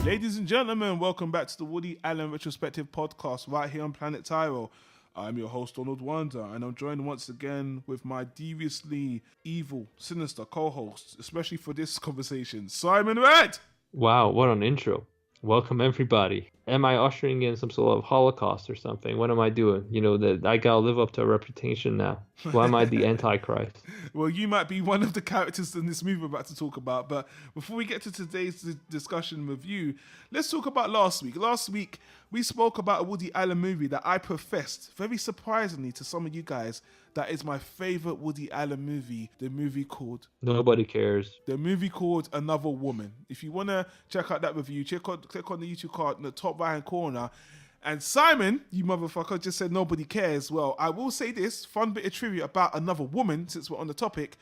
Ladies and gentlemen, welcome back to the Woody Allen Retrospective podcast right here on Planet Tyro. I'm your host, Donald Wonder, and I'm joined once again with my deviously evil, sinister co-host, especially for this conversation, Simon Red! Wow, what an intro. Welcome, everybody. Am I ushering in some sort of Holocaust or something? What am I doing? You know, that I gotta live up to a reputation now. Why am I the Antichrist? Well, you might be one of the characters in this movie we're about to talk about, but before we get to today's discussion with you, let's talk about last week. Last week, we spoke about a Woody Allen movie that I professed, very surprisingly to some of you guys, that is my favorite Woody Allen movie, the movie called... Nobody cares. The movie called Another Woman. If you want to check out that review, click on the YouTube card in the top right-hand corner. And Simon, you motherfucker, just said nobody cares. Well, I will say this, fun bit of trivia about Another Woman, since we're on the topic.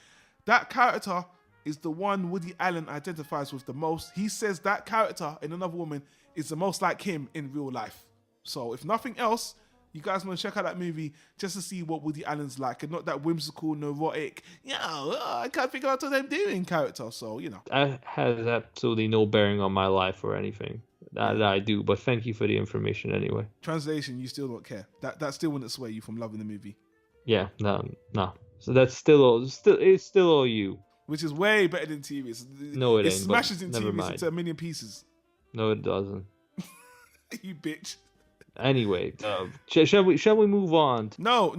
That character is the one Woody Allen identifies with the most. He says that character in Another Woman is the most like him in real life. So if nothing else, you guys want to check out that movie just to see what Woody Allen's like and not that whimsical, neurotic, I can't figure out what I'm doing character. So, That has absolutely no bearing on my life or anything that I do, but thank you for the information anyway. Translation, you still don't care. That still wouldn't sway you from loving the movie. Yeah, no. So that's still all you. Which is way better than TVs. No, it ain't. It smashes in never TVs mind. into a million pieces. No, it doesn't. You bitch. Anyway, shall we move on? No,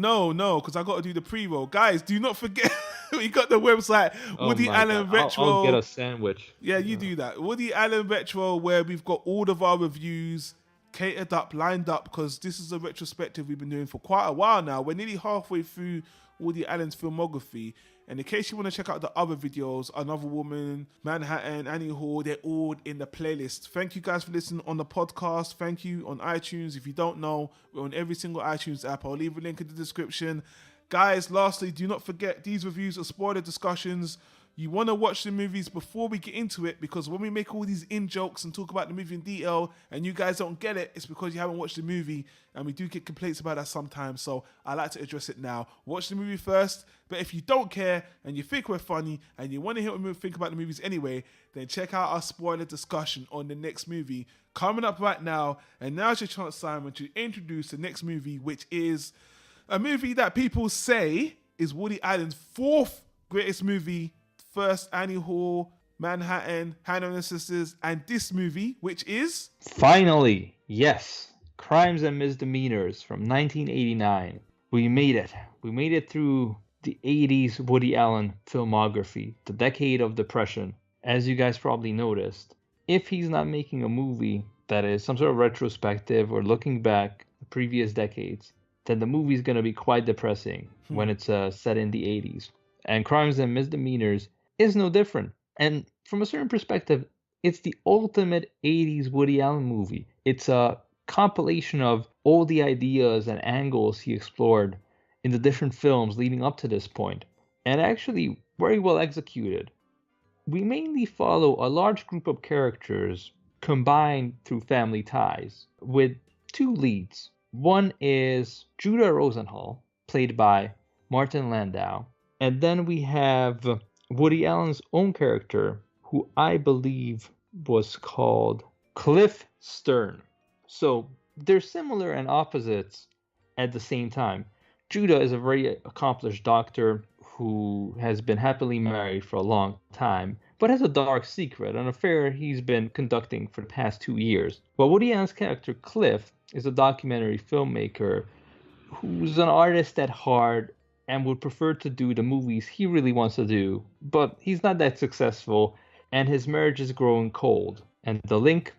because I got to do the pre-roll. Guys, do not forget, we got the website, Woody Allen Retro. I'll get a sandwich. Yeah, you do that. Woody Allen Retro, where we've got all of our reviews catered up, lined up, because this is a retrospective we've been doing for quite a while now. We're nearly halfway through Woody Allen's filmography. And in case you want to check out the other videos, Another Woman, Manhattan, Annie Hall, they're all in the playlist. Thank you guys for listening on the podcast. Thank you on iTunes. If you don't know, we're on every single iTunes app. I'll leave a link in the description. Guys, lastly, do not forget, these reviews are spoiler discussions. You want to watch the movies before we get into it, because when we make all these in-jokes and talk about the movie in detail and you guys don't get it, it's because you haven't watched the movie, and we do get complaints about that sometimes, so I like to address it now. Watch the movie first, but if you don't care and you think we're funny and you want to hear what we think about the movies anyway, then check out our spoiler discussion on the next movie coming up right now. And now's your chance, Simon, to introduce the next movie, which is a movie that people say is Woody Allen's fourth greatest movie. First, Annie Hall, Manhattan, Hannah and the Sisters, and this movie, which is... Finally, yes. Crimes and Misdemeanors from 1989. We made it. We made it through the 80s Woody Allen filmography, the decade of depression. As you guys probably noticed, if he's not making a movie that is some sort of retrospective or looking back the previous decades, then the movie's going to be quite depressing when it's set in the 80s. And Crimes and Misdemeanors is no different. And from a certain perspective, it's the ultimate 80s Woody Allen movie. It's a compilation of all the ideas and angles he explored in the different films leading up to this point, and actually very well executed. We mainly follow a large group of characters combined through family ties, with two leads. One is Judah Rosenthal, played by Martin Landau, and then we have Woody Allen's own character, who I believe was called Cliff Stern. So they're similar and opposites at the same time. Judah is a very accomplished doctor who has been happily married for a long time, but has a dark secret, an affair he's been conducting for the past 2 years. But Woody Allen's character, Cliff, is a documentary filmmaker who's an artist at heart and would prefer to do the movies he really wants to do, but he's not that successful, and his marriage is growing cold. And the link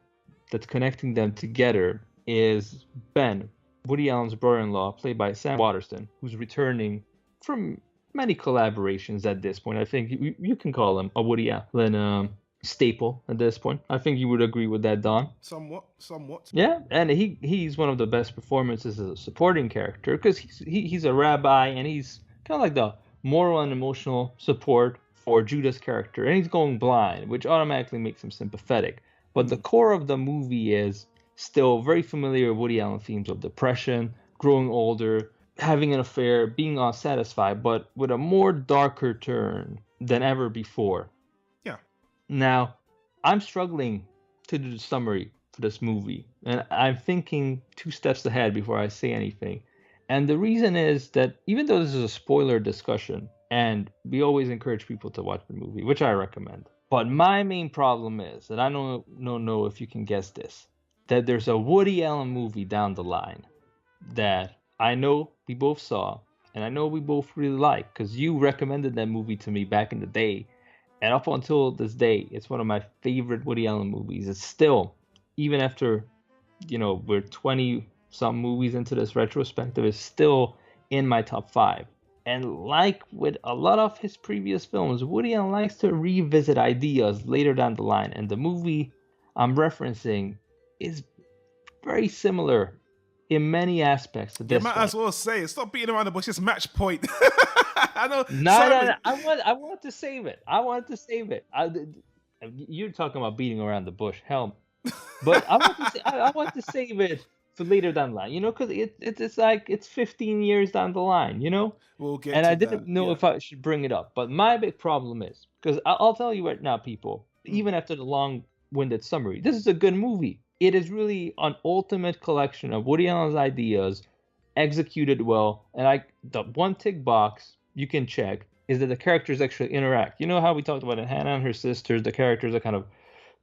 that's connecting them together is Ben, Woody Allen's brother-in-law, played by Sam Waterston, who's returning from many collaborations at this point. I think you can call him a Woody Allen staple at this point. I think you would agree with that, Don. Somewhat. Yeah, and he's one of the best performances as a supporting character, because he's a rabbi, and he's kind of like the moral and emotional support for Judah's character, and he's going blind, which automatically makes him sympathetic. But the core of the movie is still very familiar Woody Allen themes of depression, growing older, having an affair, being unsatisfied, but with a more darker turn than ever before. Yeah. Now, I'm struggling to do the summary for this movie, and I'm thinking 2 steps ahead before I say anything. And the reason is that even though this is a spoiler discussion, and we always encourage people to watch the movie, which I recommend, but my main problem is that I don't know if you can guess this, that there's a Woody Allen movie down the line that I know we both saw, and I know we both really like, because you recommended that movie to me back in the day, and up until this day, it's one of my favorite Woody Allen movies. It's still, even after, we're 20 some movies into this retrospective, is still in my top 5. And like with a lot of his previous films, Woody Allen likes to revisit ideas later down the line, and the movie I'm referencing is very similar in many aspects to this You might one. as well say it. Stop beating around the bush. It's Match Point. I know. No. I want to save it. You're talking about beating around the bush. Hell, but I want to save it for later down the line. Because it's like it's 15 years down the line. We'll get And to I didn't that, know yeah. if I should bring it up. But my big problem is, because I'll tell you right now, people, even after the long-winded summary, this is a good movie. It is really an ultimate collection of Woody Allen's ideas, executed well. And the one tick box you can check is that the characters actually interact. You know how we talked about in Hannah and her sisters, the characters are kind of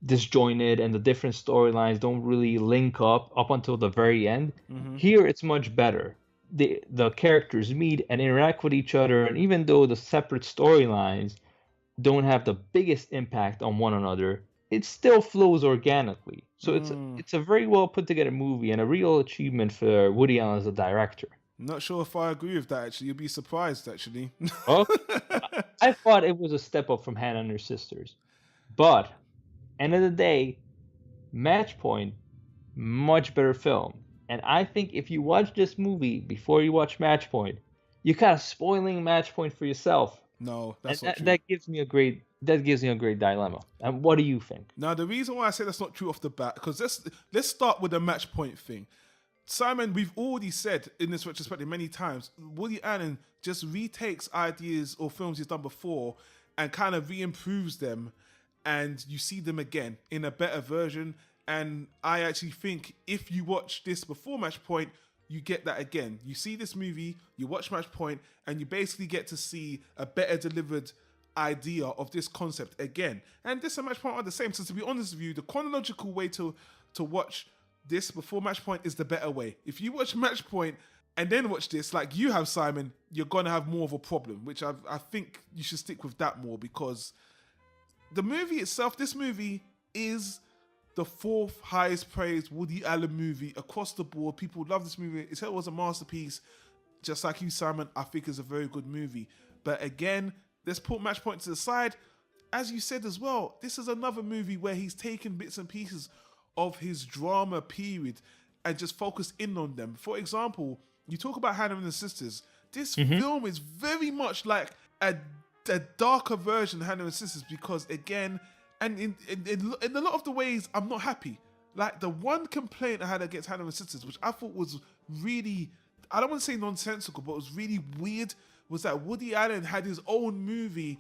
disjointed and the different storylines don't really link up until the very end. Mm-hmm. Here it's much better. The characters meet and interact with each other, and even though the separate storylines don't have the biggest impact on one another, it still flows organically. So it's a very well put together movie and a real achievement for Woody Allen as a director. Not sure if I agree with that, actually. You'll be surprised, actually. Oh, I thought it was a step up from Hannah and her sisters. But, end of the day, Match Point, much better film. And I think if you watch this movie before you watch Match Point, you're kind of spoiling Match Point for yourself. No, that's and not true. That gives me a great dilemma. And what do you think? Now, the reason why I say that's not true off the bat, because let's start with the Match Point thing. Simon, we've already said in this retrospective many times, Woody Allen just retakes ideas or films he's done before and kind of re-improves them, and you see them again in a better version. And I actually think if you watch this before Match Point, you get that again. You see this movie, you watch Match Point, and you basically get to see a better delivered idea of this concept again. And this and Match Point are the same. So to be honest with you, the chronological way to watch this before Match Point is the better way. If you watch Match Point and then watch this, like you have, Simon, you're going to have more of a problem, which I think you should stick with that more, because the movie itself, this movie is the 4th highest praised Woody Allen movie across the board. People love this movie. It was a masterpiece. Just like you, Simon, I think it's a very good movie. But again, let's put Match Point to the side. As you said as well, this is another movie where he's taken bits and pieces of his drama period and just focused in on them. For example, you talk about Hannah and the Sisters. This film is very much like a darker version of Hannah and the Sisters, because again, and in a lot of the ways, I'm not happy. Like, the one complaint I had against Hannah and the Sisters, which I thought was really, I don't want to say nonsensical, but it was really weird, was that Woody Allen had his own movie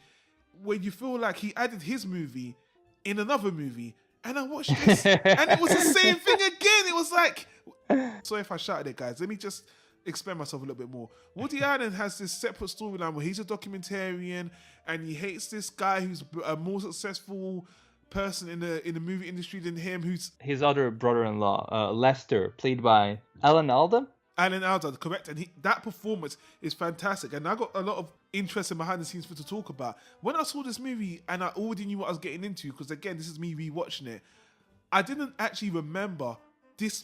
where you feel like he added his movie in another movie. And I watched this, and it was the same thing again. It was like, sorry if I shouted it, guys. Let me just explain myself a little bit more. Woody Allen has this separate storyline where he's a documentarian and he hates this guy who's a more successful person in the movie industry than him, who's his other brother-in-law, Lester, played by Alan Alda. Alan Alda, correct, and that performance is fantastic, and I got a lot of interest in behind the scenes for to talk about. When I saw this movie, and I already knew what I was getting into, because again, this is me rewatching it, I didn't actually remember this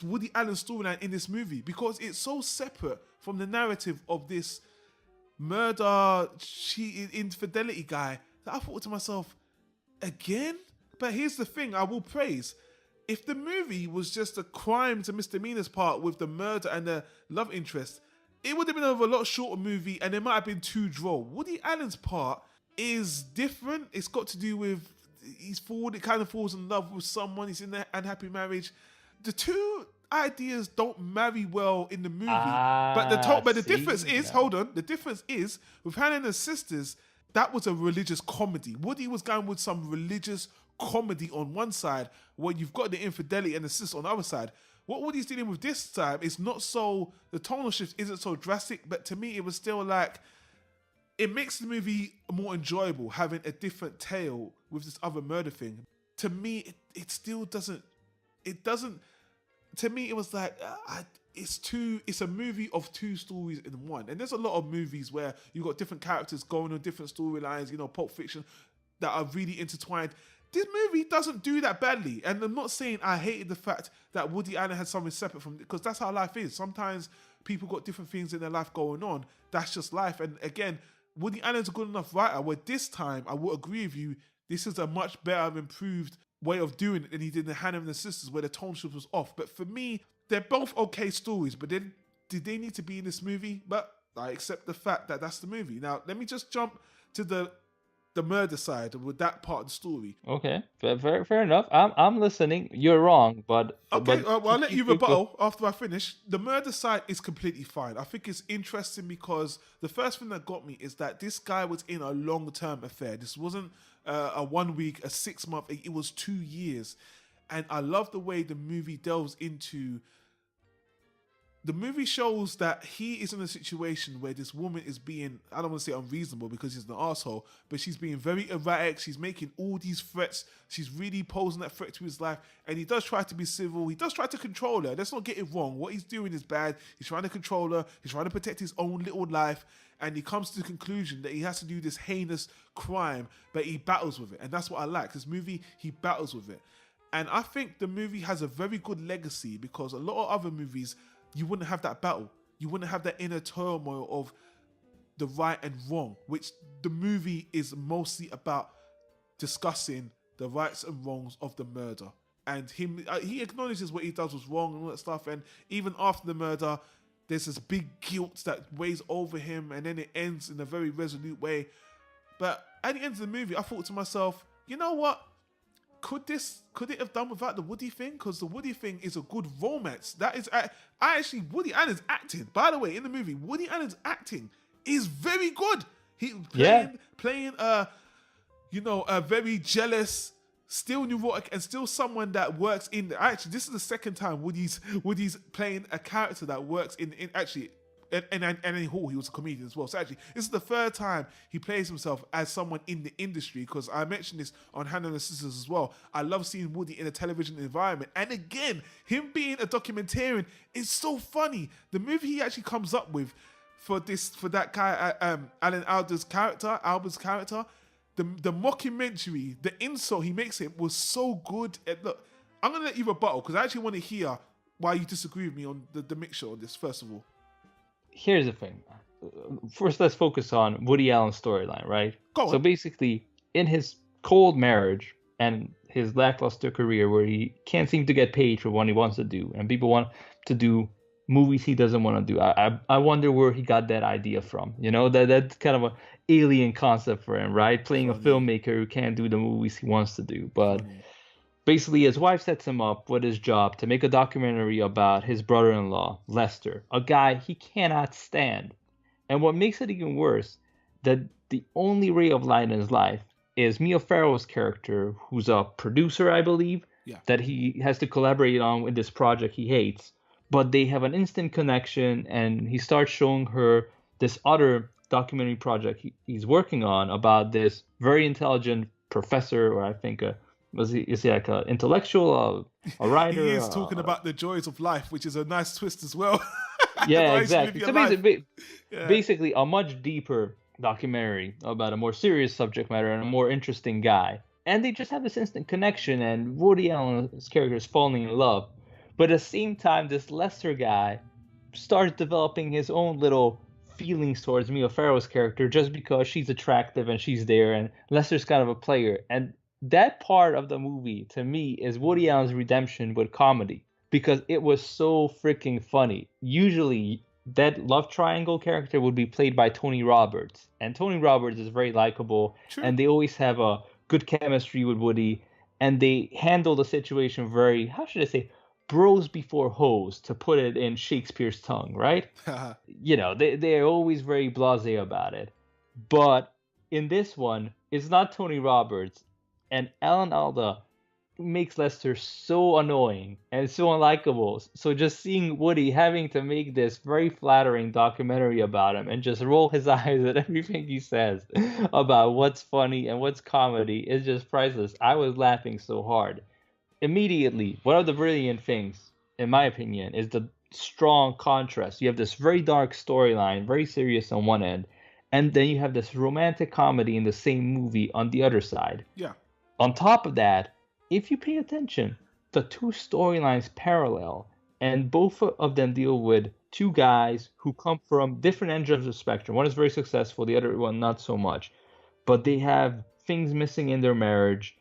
Woody Allen storyline in this movie, because it's so separate from the narrative of this murder, cheating, infidelity guy, that I thought to myself, again? But here's the thing, I will praise. If the movie was just a crime to misdemeanors part with the murder and the love interest, it would have been a lot shorter movie and it might have been too droll. Woody Allen's part is different. It's got to do with, it kind of falls in love with someone. He's in an unhappy marriage. The two ideas don't marry well in the movie. But the difference is, the difference is, with Hannah and her Sisters, that was a religious comedy. Woody was going with some religious comedy on one side, where you've got the infidelity and the sis on the other side. What Woody's dealing with this time is not so, the tonal shift isn't so drastic, but to me it was still like, it makes the movie more enjoyable having a different tale with this other murder thing. To me, it still doesn't, to me it was like, it's a movie of two stories in one. And there's a lot of movies where you've got different characters going on different storylines, you know, Pulp Fiction, that are really intertwined. This movie doesn't do that badly. And I'm not saying I hated the fact that Woody Allen had something separate from, because that's how life is. Sometimes people got different things in their life going on. That's just life. And again, Woody Allen's a good enough writer where this time, I will agree with you, this is a much better, improved way of doing it than he did in Hannah and the Sisters, where the tone shift was off. But for me, they're both okay stories, but then did they need to be in this movie? But I accept the fact that that's the movie. Now, let me just jump to the murder side with that part of the story. Okay, fair enough. I'm listening. You're wrong, but okay. Well, I'll let you rebuttal after I finish. The murder side is completely fine. I think it's interesting because the first thing that got me is that this guy was in a long-term affair. This wasn't a 1 week, a 6 month. It was 2 years, and I love the way the movie delves into. The movie shows that he is in a situation where this woman is being, I don't want to say unreasonable because he's an asshole, but she's being very erratic. She's making all these threats. She's really posing that threat to his life. And he does try to be civil. He does try to control her. Let's not get it wrong. What he's doing is bad. He's trying to control her. He's trying to protect his own little life. And he comes to the conclusion that he has to do this heinous crime, but he battles with it. And that's what I like. This movie, he battles with it. And I think the movie has a very good legacy because a lot of other movies, you wouldn't have that battle. You wouldn't have that inner turmoil of the right and wrong, which the movie is mostly about discussing the rights and wrongs of the murder. And he acknowledges what he does was wrong and all that stuff. And even after the murder, there's this big guilt that weighs over him, and then it ends in a very resolute way. But at the end of the movie, I thought to myself, you know what? Could it have done without the Woody thing? Because the Woody thing is a good romance. That is, Woody Allen's acting. By the way, in the movie, Woody Allen's acting is very good. He playing a very jealous, still neurotic, and still someone that works in. Actually, this is the second time Woody's playing a character that works in actually. And in Hall, he was a comedian as well. So actually, this is the third time he plays himself as someone in the industry, because I mentioned this on Hannah and the Sisters as well. I love seeing Woody in a television environment. And again, him being a documentarian is so funny. The movie he actually comes up with for that guy, Alan Alda's character, the mockumentary, the insult he makes it was so good. And look, I'm going to let you rebuttal, because I actually want to hear why you disagree with me on the mixture on this, first of all. Here's the thing. First, let's focus on Woody Allen's storyline, right? Go on. So basically, in his cold marriage and his lackluster career, where he can't seem to get paid for what he wants to do, and people want to do movies he doesn't want to do, I wonder where he got that idea from. You know, that's kind of an alien concept for him, right? Playing a filmmaker who can't do the movies he wants to do, but. Basically, his wife sets him up with his job to make a documentary about his brother-in-law, Lester, a guy he cannot stand. And what makes it even worse, that the only ray of light in his life is Mia Farrow's character, who's a producer, I believe, that he has to collaborate on with this project he hates. But they have an instant connection, and he starts showing her this other documentary project he's working on about this very intelligent professor, or I think is he like an intellectual, a writer? He is talking about the joys of life, which is a nice twist as well. Yeah, exactly. So basically, a much deeper documentary about a more serious subject matter and a more interesting guy. And they just have this instant connection, and Woody Allen's character is falling in love. But at the same time, this Lester guy starts developing his own little feelings towards Mia Farrow's character just because she's attractive and she's there, and Lester's kind of a player. And that part of the movie, to me, is Woody Allen's redemption with comedy, because it was so freaking funny. Usually, that love triangle character would be played by Tony Roberts, and Tony Roberts is very likable, and they always have a good chemistry with Woody, and they handle the situation very, how should I say, bros before hoes, to put it in Shakespeare's tongue, right? You know, they're always very blasé about it. But in this one, it's not Tony Roberts. And Alan Alda makes Lester so annoying and so unlikable. So just seeing Woody having to make this very flattering documentary about him and just roll his eyes at everything he says about what's funny and what's comedy is just priceless. I was laughing so hard. Immediately, one of the brilliant things, in my opinion, is the strong contrast. You have this very dark storyline, very serious on one end, and then you have this romantic comedy in the same movie on the other side. Yeah. On top of that, if you pay attention, the two storylines parallel, and both of them deal with two guys who come from different ends of the spectrum. One is very successful, the other one not so much. But they have things missing in their marriage,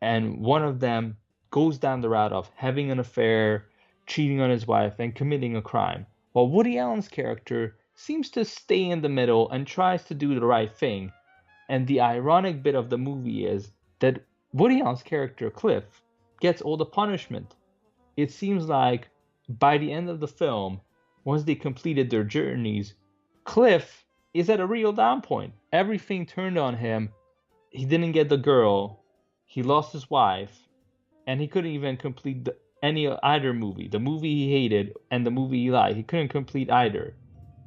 and one of them goes down the route of having an affair, cheating on his wife, and committing a crime. While Woody Allen's character seems to stay in the middle and tries to do the right thing. And the ironic bit of the movie is that Woody Allen's character, Cliff, gets all the punishment. It seems like by the end of the film, once they completed their journeys, Cliff is at a real down point. Everything turned on him. He didn't get the girl. He lost his wife. And he couldn't even complete either movie. The movie he hated and the movie he liked. He couldn't complete either.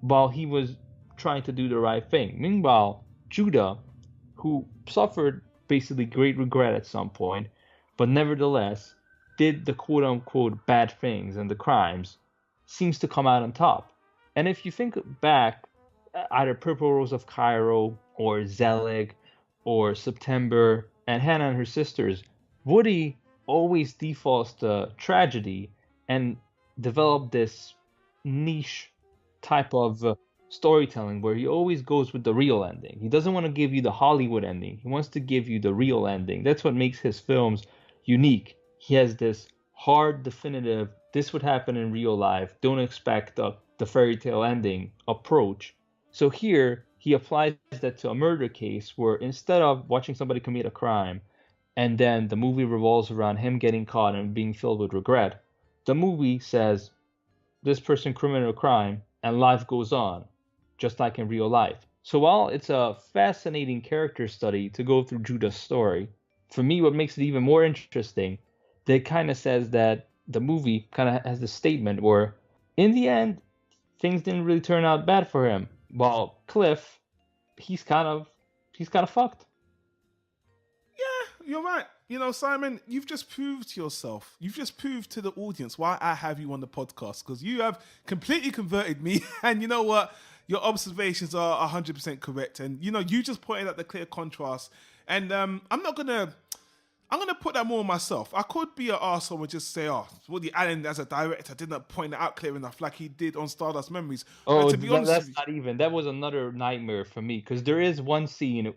While he was trying to do the right thing. Meanwhile, Judah, who suffered basically great regret at some point, but nevertheless did the quote-unquote bad things and the crimes, seems to come out on top. And if you think back, either Purple Rose of Cairo or Zelig or September and Hannah and her sisters, Woody always defaults to tragedy and developed this niche type of storytelling where he always goes with the real ending. He doesn't want to give you the Hollywood ending. He wants to give you the real ending. That's what makes his films unique. He has this hard, definitive, this would happen in real life, don't expect the fairy tale ending approach. So here, he applies that to a murder case where instead of watching somebody commit a crime, and then the movie revolves around him getting caught and being filled with regret, the movie says, this person committed a crime, and life goes on, just like in real life. So while it's a fascinating character study to go through Judah's story, for me what makes it even more interesting, that kind of says that the movie kind of has this statement where, in the end, things didn't really turn out bad for him. While Cliff, he's kind of fucked. Yeah, you're right. You know, Simon, you've just proved to yourself, you've just proved to the audience why I have you on the podcast, because you have completely converted me. And you know what? Your observations are 100% correct. And, you know, you just pointed out the clear contrast. And I'm going to put that more on myself. I could be an arsehole and just say, oh, Woody Allen as a director didn't point it out clear enough like he did on Stardust Memories. Oh, to be honest, that's not even. That was another nightmare for me, because there is one scene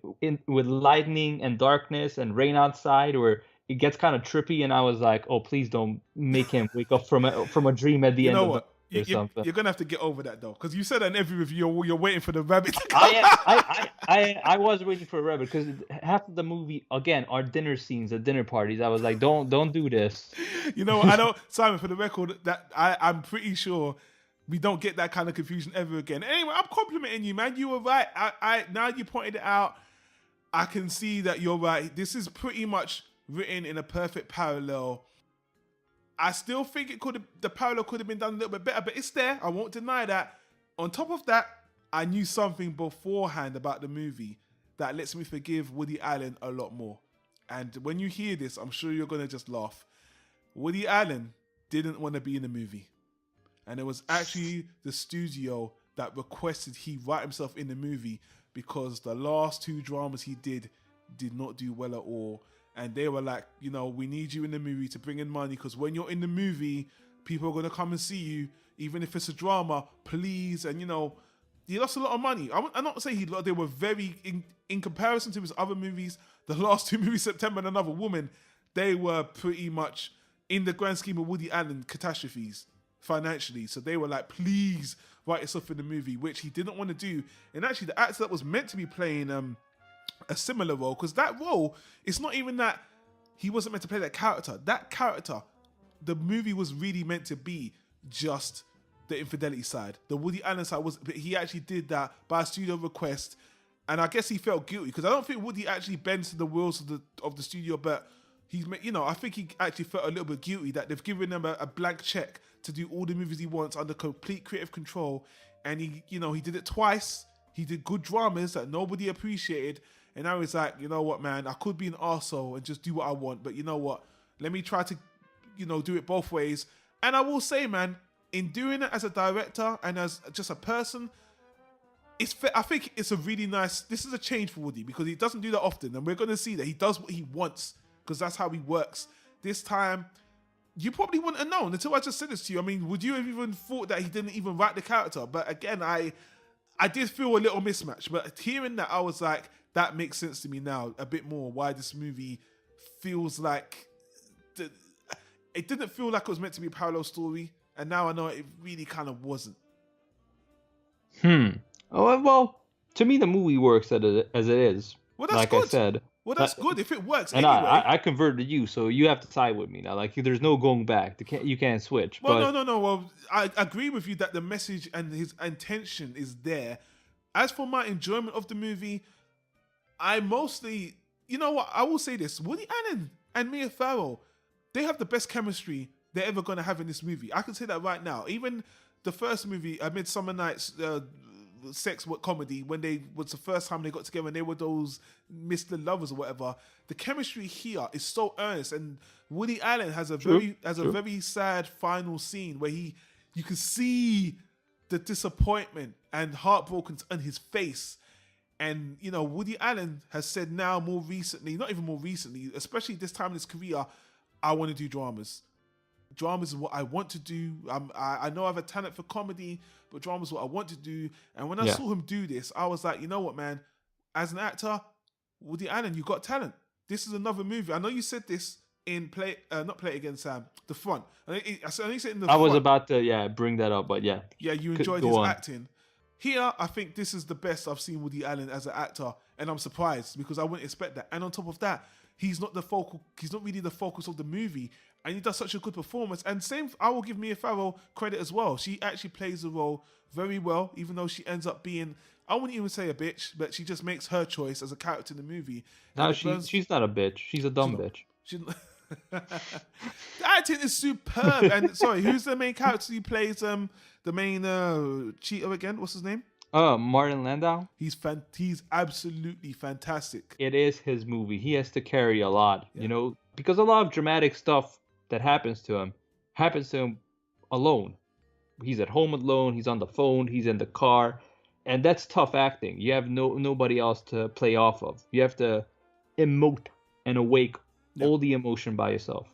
with lightning and darkness and rain outside where it gets kind of trippy, and I was like, oh, please don't make him wake up from a dream at the end of the something. You're going to have to get over that, though, because you said that in every review, you're waiting for the rabbit to come. I was waiting for a rabbit, because half of the movie, again, are dinner scenes at dinner parties. I was like, don't do this. You know, I know, Simon, for the record, that I'm pretty sure we don't get that kind of confusion ever again. Anyway, I'm complimenting you, man. You were right. I now you pointed it out, I can see that you're right. This is pretty much written in a perfect parallel. I still think the parallel could have been done a little bit better, but it's there. I won't deny that. On top of that, I knew something beforehand about the movie that lets me forgive Woody Allen a lot more. And when you hear this, I'm sure you're going to just laugh. Woody Allen didn't want to be in the movie. And it was actually the studio that requested he write himself in the movie, because the last two dramas he did not do well at all. And they were like, you know, we need you in the movie to bring in money, because when you're in the movie, people are going to come and see you, even if it's a drama, please. And, you know, he lost a lot of money. I'm not saying they were very, in comparison to his other movies, the last two movies, September and Another Woman, they were pretty much, in the grand scheme of Woody Allen, catastrophes financially. So they were like, please write yourself in the movie, which he didn't want to do. And actually, the actor that was meant to be playing a similar role, because that role, it's not even that he wasn't meant to play that character. That character, the movie was really meant to be just the infidelity side. The Woody Allen side was, but he actually did that by studio request, And I guess he felt guilty because I don't think Woody actually bends to the wills of the studio, but I think he actually felt a little bit guilty that they've given him a blank check to do all the movies he wants under complete creative control. And he did it twice. He did good dramas that nobody appreciated. And now he's like, you know what, man, I could be an arsehole and just do what I want. But you know what? Let me try to, do it both ways. And I will say, man, in doing it as a director and as just a person, I think it's a really nice, this is a change for Woody because he doesn't do that often. And we're going to see that he does what he wants because that's how he works. This time, you probably wouldn't have known until I just said this to you. I mean, would you have even thought that he didn't even write the character? But again, I did feel a little mismatch. But hearing that, I was like, that makes sense to me now a bit more. Why this movie feels like it didn't feel like it was meant to be a parallel story, and now I know it really kind of wasn't. Oh well, to me the movie works as it is. Well, that's like good. I said. Well, that's good if it works. And anyway. I converted you, so you have to side with me now. Like there's no going back. You can't switch. Well, no. Well, I agree with you that the message and his intention is there. As for my enjoyment of the movie, I mostly, you know what, I will say this. Woody Allen and Mia Farrow, they have the best chemistry they're ever going to have in this movie. I can say that right now. Even the first movie, Midsummer Night's sex comedy, when they was the first time they got together and they were those Mr. Lovers or whatever, the chemistry here is so earnest. And Woody Allen has a very sad final scene where you can see the disappointment and heartbroken on his face. And, Woody Allen has said now more recently, not even more recently, especially this time in his career, I want to do dramas. Dramas is what I want to do. I know I have a talent for comedy, but drama is what I want to do. And when I saw him do this, I was like, you know what, man? As an actor, Woody Allen, you got talent. This is another movie. I know you said this in not Play It Again, Sam. The Front. I know you said in the Front. I was about to bring that up, but yeah. Yeah, you enjoyed his acting. Here, I think this is the best I've seen Woody Allen as an actor, and I'm surprised because I wouldn't expect that. And on top of that, he's not really the focus of the movie, and he does such a good performance. And I will give Mia Farrow credit as well. She actually plays the role very well, even though she ends up being, I wouldn't even say a bitch, but she just makes her choice as a character in the movie. No, she's not a bitch. She's a dumb bitch. The acting is superb. And sorry, who's the main character? He plays the main cheater again. What's his name? Martin Landau. He's absolutely fantastic. It is his movie. He has to carry a lot, because a lot of dramatic stuff that happens to him alone. He's at home alone. He's on the phone. He's in the car, and that's tough acting. You have nobody else to play off of. You have to emote and awake all the emotion by yourself.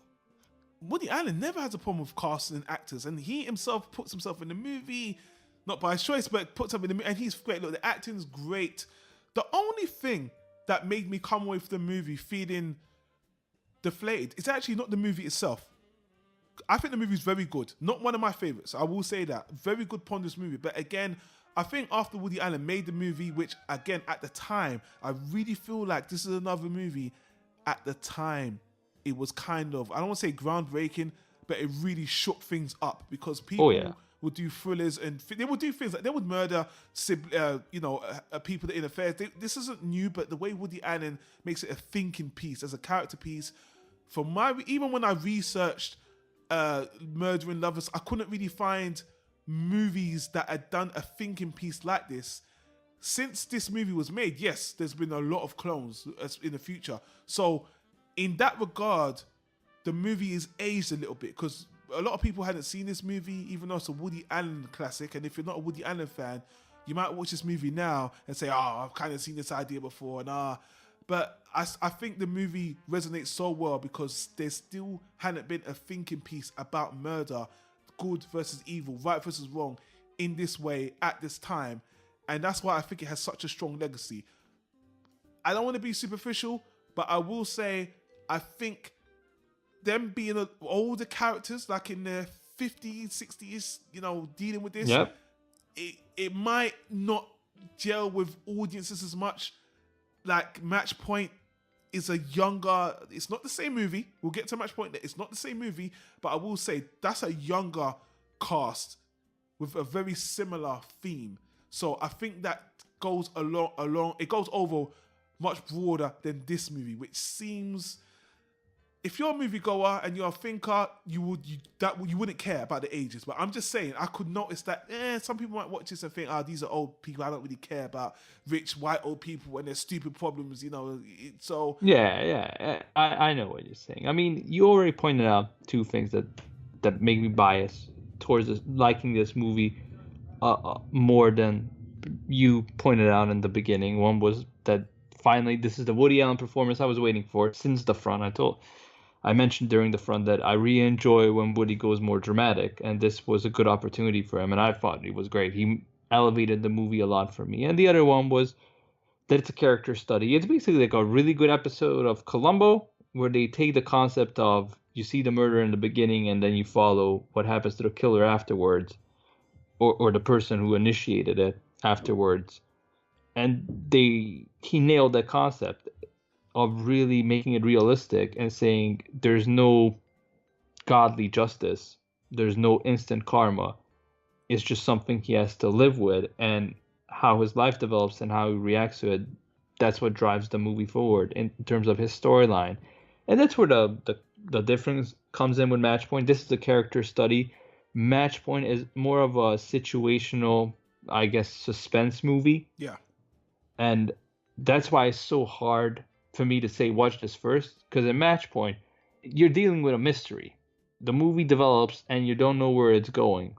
Woody Allen never has a problem with casting actors, and he himself puts himself in the movie, not by his choice, but puts him in the movie, and he's great. Look, the acting's great. The only thing that made me come away from the movie feeling deflated is actually not the movie itself. I think the movie's very good. Not one of my favorites. I will say that. Very good ponderous movie. But again, I think after Woody Allen made the movie, which again, at the time, I really feel like this is another movie. At the time, it was kind of, I don't want to say groundbreaking, but it really shook things up because people would do thrillers and they would do things like they would murder people in affairs. This isn't new, but the way Woody Allen makes it a thinking piece as a character piece. Even when I researched Murdering Lovers, I couldn't really find movies that had done a thinking piece like this. Since this movie was made, yes, there's been a lot of clones in the future. So in that regard, the movie is aged a little bit because a lot of people hadn't seen this movie, even though it's a Woody Allen classic. And if you're not a Woody Allen fan, you might watch this movie now and say, I've kind of seen this idea before. But I think the movie resonates so well because there still hadn't been a thinking piece about murder, good versus evil, right versus wrong, in this way at this time. And that's why I think it has such a strong legacy. I don't want to be superficial, but I will say I think them being older characters, like in their 50s, 60s, dealing with this, it might not gel with audiences as much. Like Match Point is it's not the same movie. We'll get to Match Point. It's not the same movie, but I will say that's a younger cast with a very similar theme. So I think that goes along. It goes over much broader than this movie, which seems. If you're a moviegoer and you're a thinker, you wouldn't care about the ages. But I'm just saying, I could notice that some people might watch this and think, these are old people. I don't really care about rich white old people and their stupid problems, So Yeah. I know what you're saying. I mean, you already pointed out two things that make me biased towards liking this movie more than you pointed out in the beginning. One was that finally this is the Woody Allen performance I was waiting for since The Front. I mentioned during The Front that I really enjoy when Woody goes more dramatic, and this was a good opportunity for him, and I thought he was great. He elevated the movie a lot for me. And the other one was that it's a character study. It's basically like a really good episode of Columbo, where they take the concept of you see the murder in the beginning and then you follow what happens to the killer afterwards, or the person who initiated it afterwards. And he nailed that concept of really making it realistic and saying there's no godly justice, there's no instant karma. It's just something he has to live with, and how his life develops and how he reacts to it, that's what drives the movie forward in terms of his storyline. And that's where the difference comes in with Matchpoint. This is a character study. Matchpoint is more of a situational, I guess, suspense movie. Yeah. And that's why it's so hard for me to say watch this first, because in Matchpoint, you're dealing with a mystery. The movie develops and you don't know where it's going.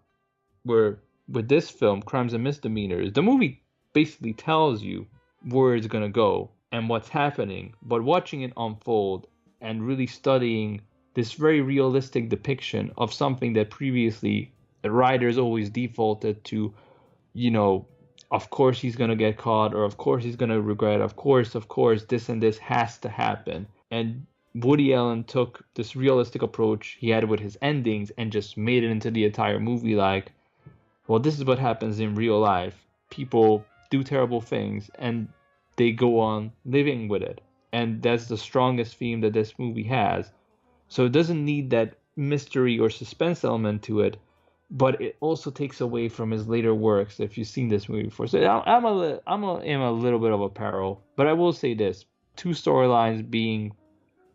Where with this film, Crimes and Misdemeanors, the movie basically tells you where it's going to go and what's happening. But watching it unfold and really studying this very realistic depiction of something that previously the writers always defaulted to, of course he's going to get caught, or of course he's going to regret, of course, this and this has to happen. And Woody Allen took this realistic approach he had with his endings and just made it into the entire movie like, well, this is what happens in real life. People do terrible things and they go on living with it. And that's the strongest theme that this movie has. So it doesn't need that mystery or suspense element to it, but it also takes away from his later works if you've seen this movie before. So I'm a little bit of a parallel, but I will say this: two storylines being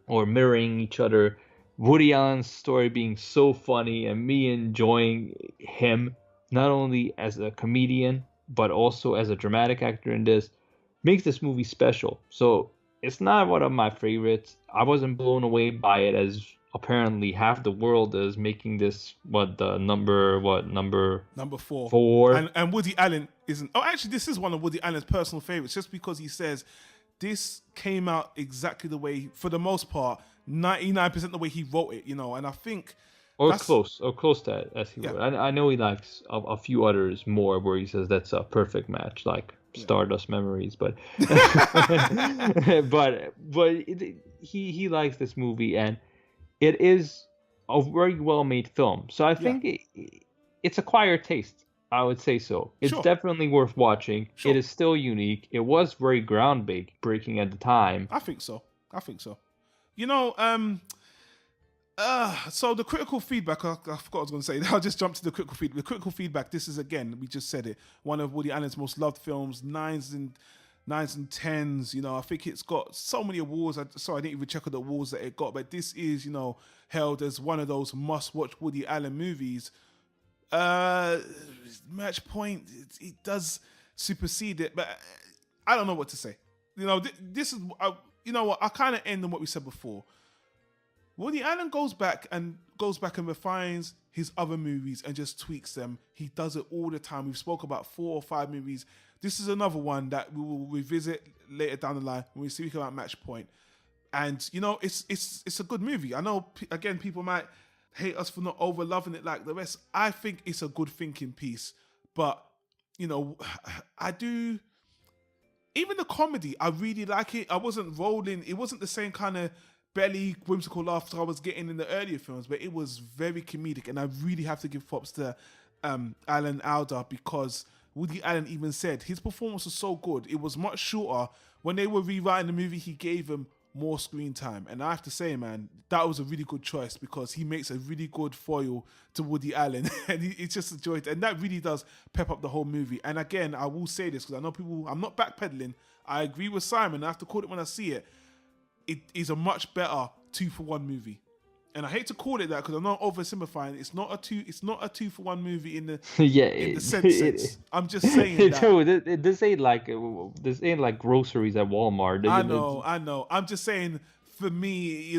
or mirroring each other. Woody Allen's story being so funny and me enjoying him not only as a comedian but also as a dramatic actor in this makes this movie special. So it's not one of my favorites. I wasn't blown away by it as apparently half the world is, making this number 4. And Woody Allen isn't. Oh, actually, this is one of Woody Allen's personal favorites, just because he says this came out exactly the way, for the most part, 99% the way he wrote it. And I think close to it, as he would. I know he likes a few others more where he says that's a perfect match, like Stardust Memories, but he likes this movie, and it is a very well-made film. So I think it's acquired taste. I would say so. It's definitely worth watching. Sure. It is still unique. It was very groundbreaking at the time. I think so. So the critical feedback, I forgot what I was going to say. I'll just jump to the critical feedback. The critical feedback, this is, again, we just said it, one of Woody Allen's most loved films, 9s and 10s. I think it's got so many awards. I didn't even check out the awards that it got, but this is, held as one of those must-watch Woody Allen movies. Match Point, it does supersede it, but I don't know what to say. This is, what, I kind of end on what we said before. Woody Allen goes back and refines his other movies and just tweaks them. He does it all the time. We've spoke about 4 or 5 movies. This is another one that we will revisit later down the line when we speak about Match Point. And it's a good movie. I know, again, people might hate us for not over loving it like the rest. I think it's a good thinking piece, but I do. Even the comedy, I really like it. I wasn't rolling. It wasn't the same kind of belly whimsical laughter I was getting in the earlier films, but it was very comedic, and I really have to give props to Alan Alda, because Woody Allen even said his performance was so good. It was much shorter. When they were rewriting the movie, he gave him more screen time. And I have to say, man, that was a really good choice because he makes a really good foil to Woody Allen. And it's just a joy. And that really does pep up the whole movie. And again, I will say this because I know people, I'm not backpedaling. I agree with Simon. I have to call it when I see it. It is a much better 2-for-1 movie. And I hate to call it that because I'm not oversimplifying. It's not a 2-for-1 movie in the in the sense. I'm just saying that. No, this ain't like groceries at Walmart. I know. I'm just saying. For me,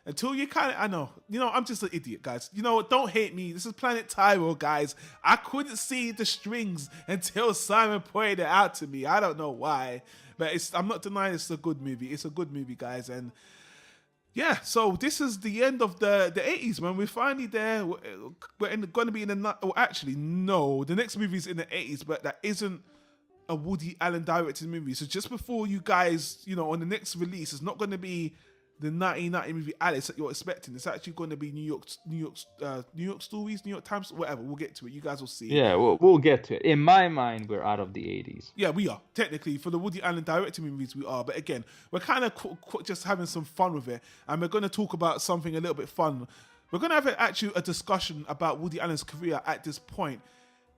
until you kind of, I know, I'm just an idiot, guys. Don't hate me. This is Planet Tyro, guys. I couldn't see the strings until Simon pointed it out to me. I don't know why, but I'm not denying it's a good movie. It's a good movie, guys, and. Yeah, so this is the end of the 80s, man. We're finally there. We're going to be in the... Well, actually, no. The next movie is in the 80s, but that isn't a Woody Allen directed movie. So just before you guys, on the next release, it's not going to be the 1990 movie Alice that you're expecting. It's actually going to be New York Stories, New York Times, whatever. We'll get to it. You guys will see. Yeah, we'll get to it. In my mind, we're out of the 80s. Yeah, we are. Technically, for the Woody Allen directed movies, we are. But again, we're kind of just having some fun with it. And we're going to talk about something a little bit fun. We're going to have a discussion about Woody Allen's career at this point,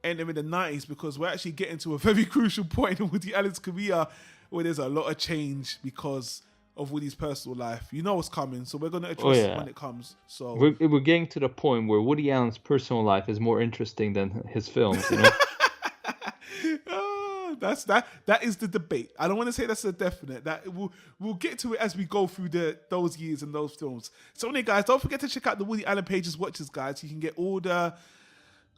ending in the 90s, because we're actually getting to a very crucial point in Woody Allen's career where there's a lot of change because of Woody's personal life. You know what's coming, so we're going to address it when it comes. So we're getting to the point where Woody Allen's personal life is more interesting than his films, That is the debate. I don't want to say that's a definite. That we'll get to it as we go through those years and those films. So anyway, guys, don't forget to check out the Woody Allen Pages Watches, guys. You can get all the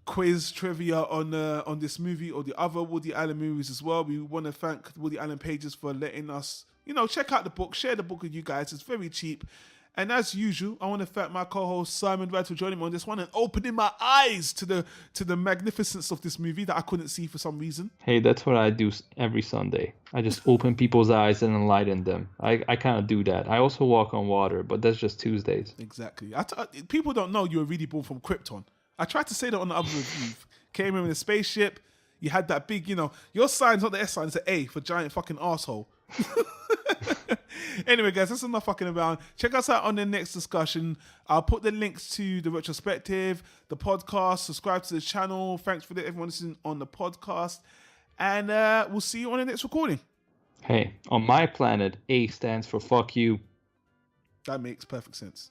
quiz trivia on this movie or the other Woody Allen movies as well. We want to thank Woody Allen Pages for letting us check out the book, share the book with you guys. It's very cheap. And as usual, I want to thank my co-host Simon Rad for joining me on this one and opening my eyes to the magnificence of this movie that I couldn't see for some reason. Hey, that's what I do every Sunday. I just open people's eyes and enlighten them. I kind of do that. I also walk on water, but that's just Tuesdays. Exactly. People don't know you were really born from Krypton. I tried to say that on the other review. Came in a spaceship. You had that big, your sign's not the S sign, it's the A for giant fucking asshole. Anyway, guys, that's enough fucking around. Check us out on the next discussion. I'll put the links to the retrospective, the podcast. Subscribe to the channel. Thanks for everyone listening on the podcast. And we'll see you on the next recording. Hey, on my planet, A stands for fuck you. That makes perfect sense.